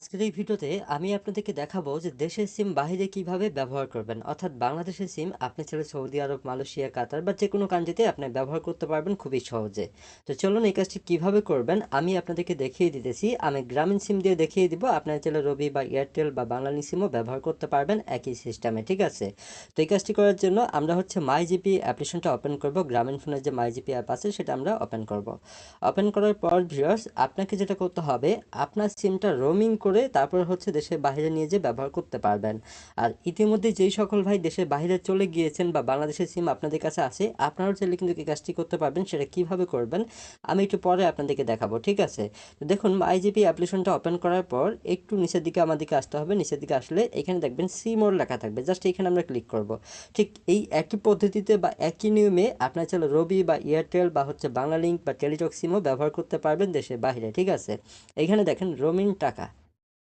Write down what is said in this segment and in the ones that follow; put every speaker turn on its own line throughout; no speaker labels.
আজকের এই ভিডিওতে আমি আপনাদেরকে দেখাবো যে দেশের সিম বাহিরে কিভাবে ব্যবহার করবেন। অর্থাৎ বাংলাদেশের সিম আপনি চাইলে সৌদি আরব, মালয়েশিয়া, কাতার বা যে কোনো কান্ট্রিতে আপনি ব্যবহার করতে পারবেন খুবই সহজে। তো চলুন এই কাজটি কিভাবে করবেন আমি আপনাদেরকে দেখিয়ে দিতেছি। আমি গ্রামীণ সিম দিয়ে দেখিয়ে দিব, আপনারা চাইলে রবি বা এয়ারটেল বা বাংলালিংক সিমও ব্যবহার করতে পারবেন একই সিস্টেমে, ঠিক আছে। তো এই কাজটি করার জন্য আমরা মাই জিপি অ্যাপ্লিকেশনটা ওপেন করব। গ্রামীণ ফোনের যে মাই জিপি অ্যাপ আছে সেটা আমরা ওপেন করব। ওপেন করার পর ভিউয়ার্স আপনাকে যেটা করতে হবে, আপনার সিমটা রোমিং করে তারপর দেশের বাইরে নিয়ে যেয়ে ব্যবহার করতে পারবেন। আর ইতিমধ্যে যেই সকল ভাই দেশের বাইরে চলে গিয়েছেন বা বাংলাদেশের সিম আপনাদের কাছে আছে, আপনারাও চাইলে কিন্তু এই কাজটি করতে পারবেন। সেটা কিভাবে করবেন আমি একটু পরে আপনাদেরকে দেখাবো, ঠিক আছে। তো দেখুন আইজিপি অ্যাপ্লিকেশনটা ওপেন করার পর একটু নিচের দিকে আমাদেরকে আসতে হবে। নিচের দিকে আসলে এখানে দেখবেন সিম ওর লেখা থাকবে, জাস্ট এখানে আমরা ক্লিক করব। ঠিক এই একই পদ্ধতিতে বা একই নিয়মে আপনার চাইলে রবি বা এয়ারটেল বা বাংলালিংক বা টেলিটক সিমও ব্যবহার করতে পারবেন দেশের বাইরে, ঠিক আছে। এখানে দেখেন রোমিং টাকা,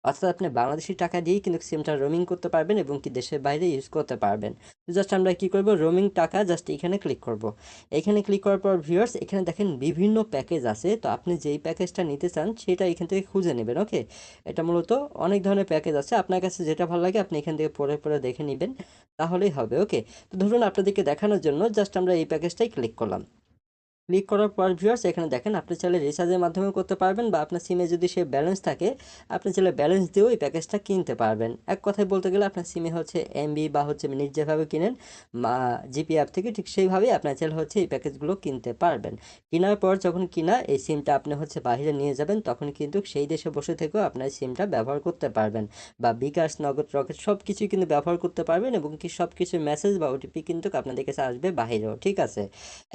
অর্থাৎ আপনি বাংলাদেশি টাকা দিয়েই কিন্তু সিমটা রোমিং করতে পারবেন এবং কি দেশের বাইরে ইউজ করতে পারবেন। জাস্ট আমরা কি করব, রোমিং টাকা জাস্ট এখানে ক্লিক করব। এখানে ক্লিক করার পর ভিউয়ার্স এখানে দেখেন বিভিন্ন প্যাকেজ আছে, তো আপনি যেই প্যাকেজটা নিতে চান সেটা এখান থেকে খুঁজে নেবেন, ওকে। এটা মূলত অনেক ধরনের প্যাকেজ আছে, আপনার কাছে যেটা ভালো লাগে আপনি এখান থেকে পরে পরে দেখে নেবেন, তাহলেই হবে, ওকে। তো ধরুন আপনাদেরকে দেখানোর জন্য জাস্ট আমরা এই প্যাকেজটাই ক্লিক করলাম। ক্লিক করার পর ভিউয়ার্স এখানে দেখেন আপনি চাইলে রিচার্জের মাধ্যমে করতে পারবেন বা আপনার সিমে যদি সে ব্যালেন্স থাকে আপনি চাইলে ব্যালেন্স দিয়েও এই প্যাকেজটা কিনতে পারবেন। এক কথায় বলতে গেলে আপনার সিমে এমবি বা মিনিট যেভাবে কিনেন জিপি অ্যাপ থেকে, ঠিক সেইভাবেই আপনার চাইলে এই প্যাকেজগুলো কিনতে পারবেন। কেনার পর যখন কিনা এই সিমটা আপনি বাইরে নিয়ে যাবেন তখন কিন্তু সেই দেশে বসে থেকেও আপনার সিমটা ব্যবহার করতে পারবেন বা বিকাশ, নগদ, রকেট সব কিছুই কিন্তু ব্যবহার করতে পারবেন এবং কি সব কিছু মেসেজ বা ওটিপি কিন্তু আপনাদের কাছে আসবে বাইরেও, ঠিক আছে।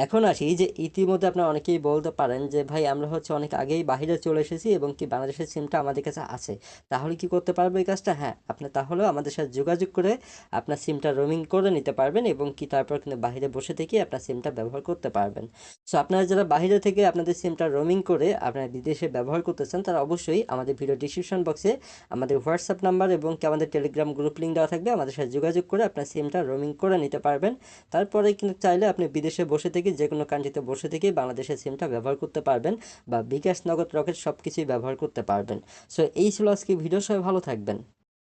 এখন আসি যে ইতিমধ্যে আপনারা অনেকেই বলতে পারেন যে ভাই আমরা অনেক আগেই বাইরে চলে এসেছি এবং কি বাংলাদেশের সিমটা আমাদের কাছে আছে, তাহলে কি করতে পারবো এই কাজটা? হ্যাঁ, আপনি তাহলেও আমাদের সাথে যোগাযোগ করে আপনার সিমটা রোমিং করে নিতে পারবেন এবং কি তারপর কিন্তু বাইরে বসে থেকে আপনার সিমটা ব্যবহার করতে পারবেন। সো আপনারা যারা বাইরে থেকে আপনাদের সিমটা রোমিং করে আপনারা বিদেশে ব্যবহার করতে চান তারা অবশ্যই আমাদের ভিডিও ডিসক্রিপশন বক্সে আমাদের হোয়াটসঅ্যাপ নাম্বার এবং কি আমাদের টেলিগ্রাম গ্রুপ লিঙ্ক দেওয়া থাকবে, আমাদের সাথে যোগাযোগ করে আপনার সিমটা রোমিং করে নিতে পারবেন। তারপরে কিন্তু চাইলে আপনি বিদেশে বসে থেকে যে কোনো কান্ট্রিতে বসে থেকেই বাংলাদেশের সিমটা ব্যবহার করতে পারবেন বা বিকাশ, নগদ, রকেট সব কিছুই ব্যবহার করতে পারবেন। সো এই ছিল আজকে ভিডিও, সবাই ভালো থাকবেন।